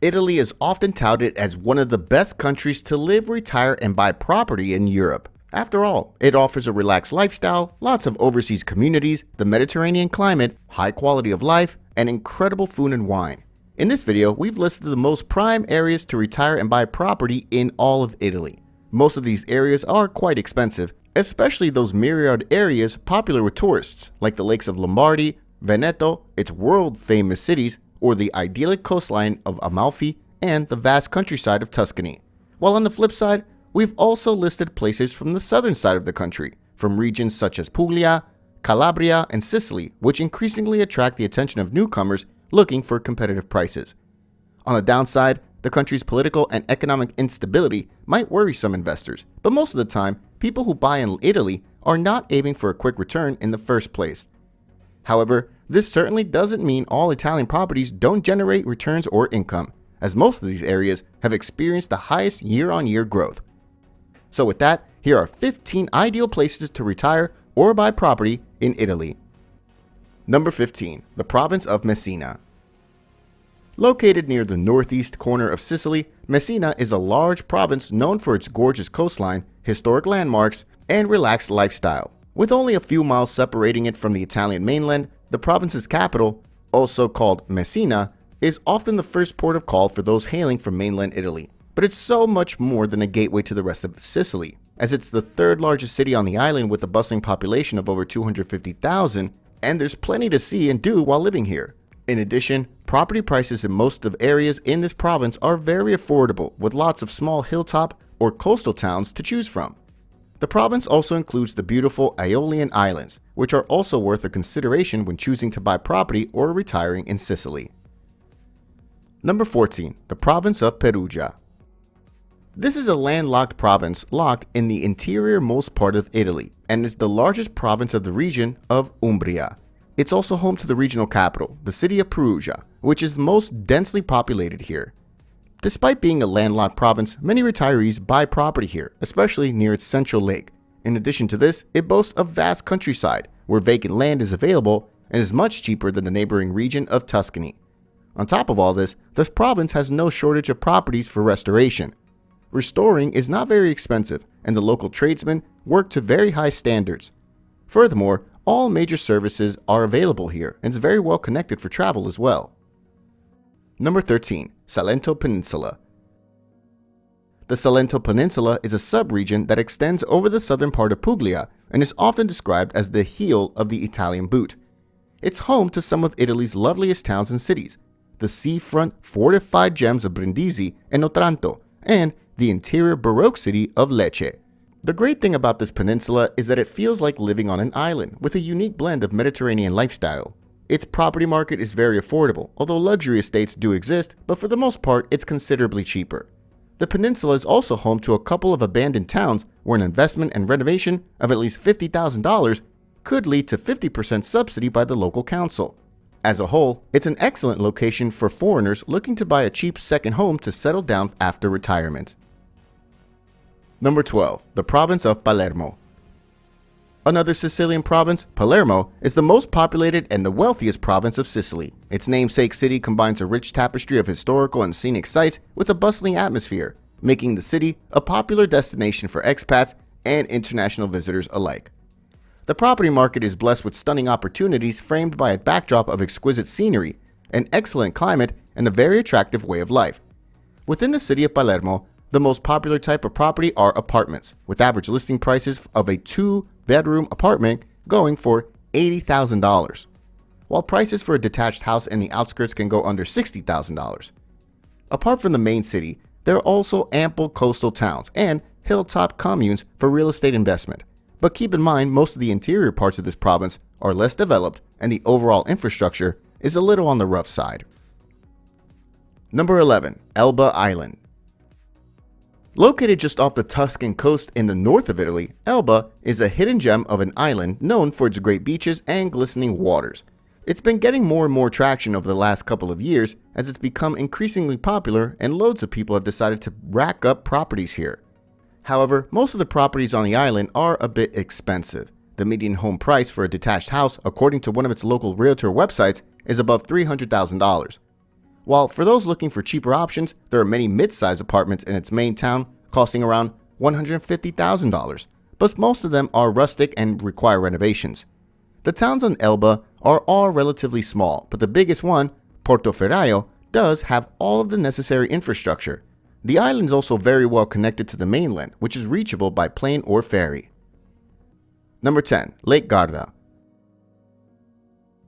Italy is often touted as one of the best countries to live, retire, and buy property in Europe. After all, it offers a relaxed lifestyle, lots of overseas communities, the Mediterranean climate, high quality of life, and incredible food and wine. In this video, we've listed the most prime areas to retire and buy property in all of Italy. Most of these areas are quite expensive, especially those myriad areas popular with tourists, like the lakes of Lombardy, Veneto, its world-famous cities, or the idyllic coastline of Amalfi and the vast countryside of Tuscany. While on the flip side, we've also listed places from the southern side of the country, from regions such as Puglia, Calabria, and Sicily, which increasingly attract the attention of newcomers looking for competitive prices. On the downside, the country's political and economic instability might worry some investors, but most of the time, people who buy in Italy are not aiming for a quick return in the first place. However, this certainly doesn't mean all Italian properties don't generate returns or income, as most of these areas have experienced the highest year-on-year growth. So with that, here are 15 ideal places to retire or buy property in Italy. Number 15. The province of Messina. Located near the northeast corner of Sicily, Messina is a large province known for its gorgeous coastline, historic landmarks, and relaxed lifestyle. With only a few miles separating it from the Italian mainland, the province's capital, also called Messina, is often the first port of call for those hailing from mainland Italy. But it's so much more than a gateway to the rest of Sicily, as it's the third largest city on the island with a bustling population of over 250,000, and there's plenty to see and do while living here. In addition, property prices in most of areas in this province are very affordable, with lots of small hilltop or coastal towns to choose from. The province also includes the beautiful Aeolian Islands, which are also worth a consideration when choosing to buy property or retiring in Sicily. Number 14. The province of Perugia. This is a landlocked province locked in the interior-most part of Italy, and is the largest province of the region of Umbria. It's also home to the regional capital, the city of Perugia, which is the most densely populated here. Despite being a landlocked province, many retirees buy property here, especially near its central lake. In addition to this, it boasts a vast countryside, where vacant land is available and is much cheaper than the neighboring region of Tuscany. On top of all this, the province has no shortage of properties for restoration. Restoring is not very expensive, and the local tradesmen work to very high standards. Furthermore, all major services are available here, and is very well connected for travel as well. Number 13. Salento Peninsula. The Salento Peninsula is a sub-region that extends over the southern part of Puglia and is often described as the heel of the Italian boot. It's home to some of Italy's loveliest towns and cities, the seafront fortified gems of Brindisi and Otranto, and the interior Baroque city of Lecce. The great thing about this peninsula is that it feels like living on an island with a unique blend of Mediterranean lifestyle. Its property market is very affordable, although luxury estates do exist, but for the most part, it's considerably cheaper. The peninsula is also home to a couple of abandoned towns where an investment and renovation of at least $50,000 could lead to 50% subsidy by the local council. As a whole, it's an excellent location for foreigners looking to buy a cheap second home to settle down after retirement. Number 12. The province of Palermo. Another Sicilian province, Palermo, is the most populated and the wealthiest province of Sicily. Its namesake city combines a rich tapestry of historical and scenic sites with a bustling atmosphere, making the city a popular destination for expats and international visitors alike. The property market is blessed with stunning opportunities framed by a backdrop of exquisite scenery, an excellent climate, and a very attractive way of life. Within the city of Palermo, the most popular type of property are apartments, with average listing prices of a 2-bedroom apartment going for $80,000, while prices for a detached house in the outskirts can go under $60,000. Apart from the main city, there are also ample coastal towns and hilltop communes for real estate investment. But keep in mind, most of the interior parts of this province are less developed and the overall infrastructure is a little on the rough side. Number 11. Elba Island. Located just off the Tuscan coast in the north of Italy, Elba is a hidden gem of an island known for its great beaches and glistening waters. It's been getting more and more traction over the last couple of years as it's become increasingly popular and loads of people have decided to rack up properties here. However, most of the properties on the island are a bit expensive. The median home price for a detached house, according to one of its local realtor websites, is above $300,000. while for those looking for cheaper options, there are many mid-size apartments in its main town costing around $150,000, but most of them are rustic and require renovations. The towns on Elba are all relatively small, but the biggest one, Portoferraio, does have all of the necessary infrastructure. The island is also very well connected to the mainland, which is reachable by plane or ferry. Number 10. Lake Garda.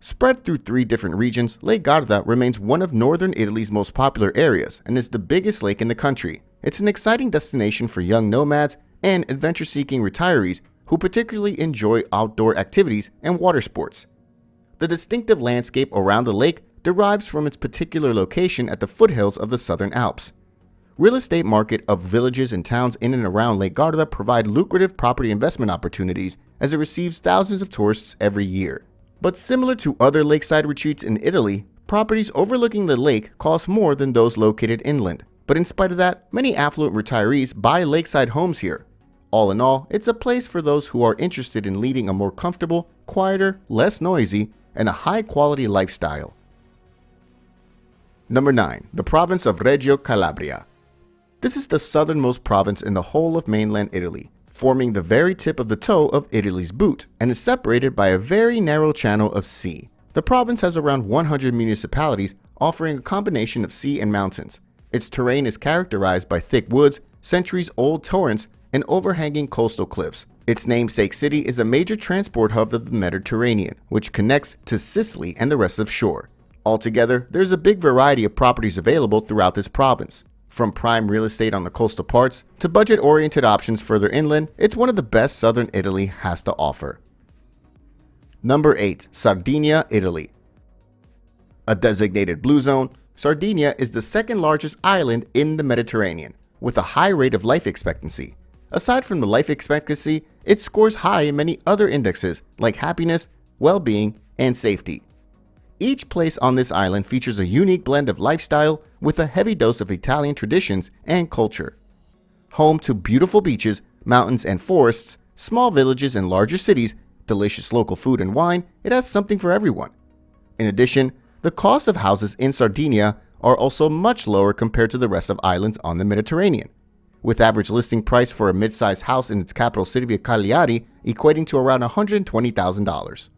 Spread through 3 different regions, Lake Garda remains one of northern Italy's most popular areas and is the biggest lake in the country. It's an exciting destination for young nomads and adventure-seeking retirees who particularly enjoy outdoor activities and water sports. The distinctive landscape around the lake derives from its particular location at the foothills of the Southern Alps. Real estate market of villages and towns in and around Lake Garda provide lucrative property investment opportunities as it receives thousands of tourists every year. But similar to other lakeside retreats in Italy, properties overlooking the lake cost more than those located inland. But in spite of that, many affluent retirees buy lakeside homes here. All in all, it's a place for those who are interested in leading a more comfortable, quieter, less noisy, and a high-quality lifestyle. Number 9. The province of Reggio Calabria. This is the southernmost province in the whole of mainland Italy, forming the very tip of the toe of Italy's boot, and is separated by a very narrow channel of sea. The province has around 100 municipalities, offering a combination of sea and mountains. Its terrain is characterized by thick woods, centuries-old torrents, and overhanging coastal cliffs. Its namesake city is a major transport hub of the Mediterranean, which connects to Sicily and the rest of shore. Altogether, there's a big variety of properties available throughout this province. From prime real estate on the coastal parts to budget-oriented options further inland, it's one of the best southern Italy has to offer. Number 8. Sardinia, Italy. A designated blue zone, Sardinia is the second largest island in the Mediterranean, with a high rate of life expectancy. Aside from the life expectancy, it scores high in many other indexes like happiness, well-being, and safety. Each place on this island features a unique blend of lifestyle with a heavy dose of Italian traditions and culture. Home to beautiful beaches, mountains and forests, small villages and larger cities, delicious local food and wine, it has something for everyone. In addition, the cost of houses in Sardinia are also much lower compared to the rest of islands on the Mediterranean, with average listing price for a mid-sized house in its capital city of Cagliari equating to around $120,000.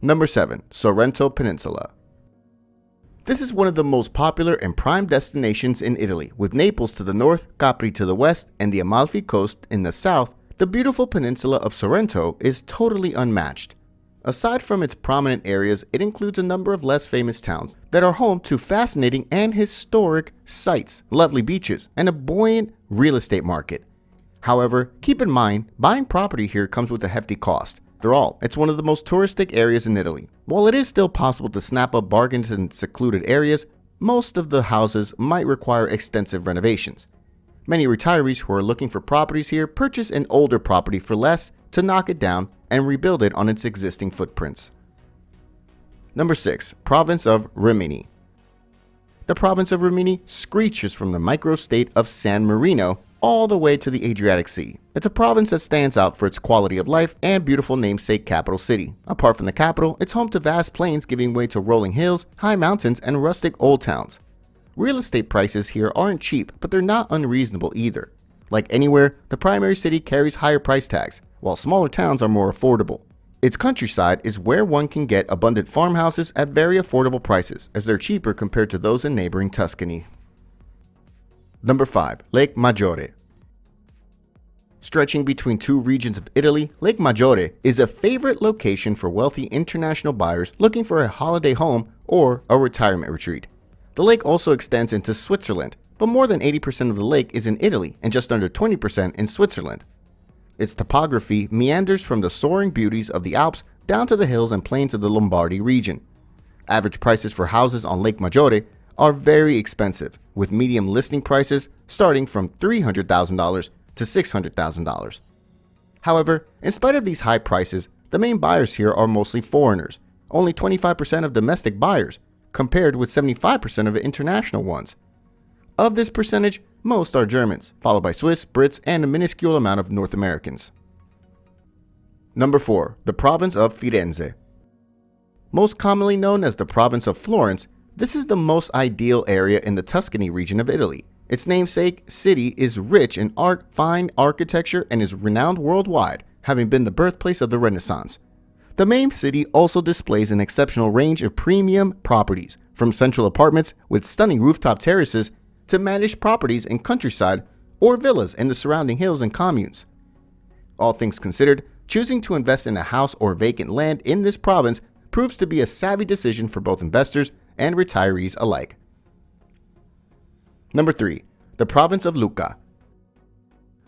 Number 7. Sorrento Peninsula. This is one of the most popular and prime destinations in Italy, with Naples to the north, Capri to the west, and the Amalfi coast in the south. The beautiful peninsula of Sorrento is totally unmatched. Aside from its prominent areas, it includes a number of less famous towns that are home to fascinating and historic sites, lovely beaches, and a buoyant real estate market. However, keep in mind, buying property here comes with a hefty cost. After all, it's one of the most touristic areas in Italy. While it is still possible to snap up bargains in secluded areas, most of the houses might require extensive renovations. Many retirees who are looking for properties here purchase an older property for less to knock it down and rebuild it on its existing footprints. Number 6. Province of Rimini. The province of Rimini screeches from the microstate of San Marino all the way to the Adriatic Sea. It's a province that stands out for its quality of life and beautiful namesake capital city. Apart from the capital, it's home to vast plains giving way to rolling hills, high mountains, and rustic old towns. Real estate prices here aren't cheap, but they're not unreasonable either. Like anywhere, the primary city carries higher price tags, while smaller towns are more affordable. Its countryside is where one can get abundant farmhouses at very affordable prices, as they're cheaper compared to those in neighboring Tuscany. Number 5. Lake Maggiore. Stretching between 2 regions of Italy, Lake Maggiore is a favorite location for wealthy international buyers looking for a holiday home or a retirement retreat. The lake also extends into Switzerland, but more than 80% of the lake is in Italy and just under 20% in Switzerland. Its topography meanders from the soaring beauties of the Alps down to the hills and plains of the Lombardy region. Average prices for houses on Lake Maggiore are very expensive, with medium listing prices starting from $300,000 to $600,000. However, in spite of these high prices, the main buyers here are mostly foreigners, only 25% of domestic buyers, compared with 75% of international ones. Of this percentage, most are Germans, followed by Swiss, Brits, and a minuscule amount of North Americans. Number 4. The province of Firenze. Most commonly known as the province of Florence, This is the most ideal area in the Tuscany region of Italy. Its namesake city is rich in art, fine architecture, and is renowned worldwide, having been the birthplace of the Renaissance. The main city also displays an exceptional range of premium properties, from central apartments with stunning rooftop terraces to managed properties in countryside or villas in the surrounding hills and communes. All things considered, choosing to invest in a house or vacant land in this province proves to be a savvy decision for both investors and retirees alike. Number 3. The province of Lucca.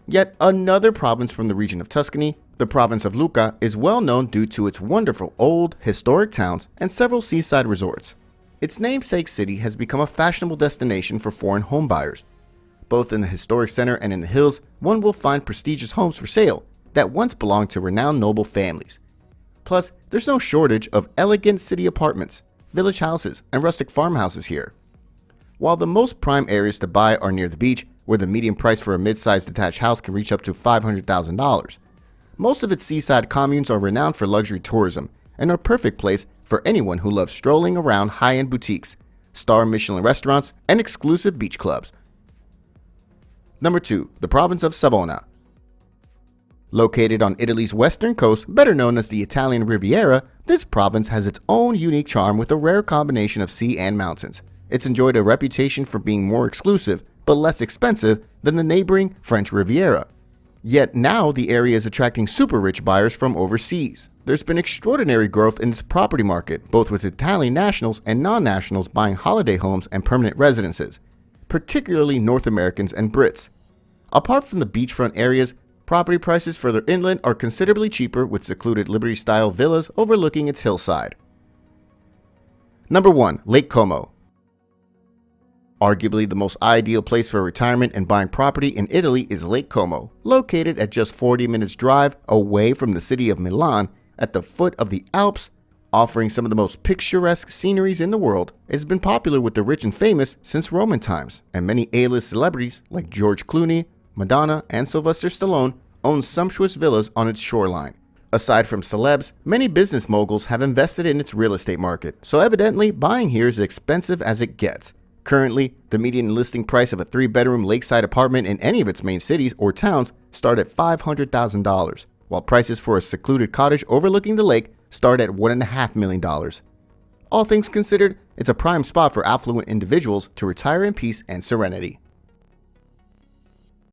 Yet another province from the region of Tuscany, the province of Lucca is well known due to its wonderful old, historic towns and several seaside resorts. Its namesake city has become a fashionable destination for foreign homebuyers. Both in the historic center and in the hills, one will find prestigious homes for sale that once belonged to renowned noble families. Plus, there's no shortage of elegant city apartments, village houses, and rustic farmhouses here. While the most prime areas to buy are near the beach, where the median price for a mid-sized detached house can reach up to $500,000, most of its seaside communes are renowned for luxury tourism and are a perfect place for anyone who loves strolling around high-end boutiques, star Michelin restaurants, and exclusive beach clubs. Number 2. The province of Savona. Located on Italy's western coast, better known as the Italian Riviera, this province has its own unique charm with a rare combination of sea and mountains. It's enjoyed a reputation for being more exclusive, but less expensive than the neighboring French Riviera. Yet now the area is attracting super rich buyers from overseas. There's been extraordinary growth in its property market, both with Italian nationals and non-nationals buying holiday homes and permanent residences, particularly North Americans and Brits. Apart from the beachfront areas, property prices further inland are considerably cheaper, with secluded Liberty-style villas overlooking its hillside. Number 1. Lake Como. Arguably the most ideal place for retirement and buying property in Italy is Lake Como, located at just 40 minutes drive away from the city of Milan at the foot of the Alps, offering some of the most picturesque sceneries in the world. It has been popular with the rich and famous since Roman times, and many A-list celebrities like George Clooney, Madonna, and Sylvester Stallone own sumptuous villas on its shoreline. Aside from celebs, many business moguls have invested in its real estate market, so evidently buying here is expensive as it gets. Currently, the median listing price of a 3-bedroom lakeside apartment in any of its main cities or towns start at $500,000, while prices for a secluded cottage overlooking the lake start at $1.5 million. All things considered, it's a prime spot for affluent individuals to retire in peace and serenity.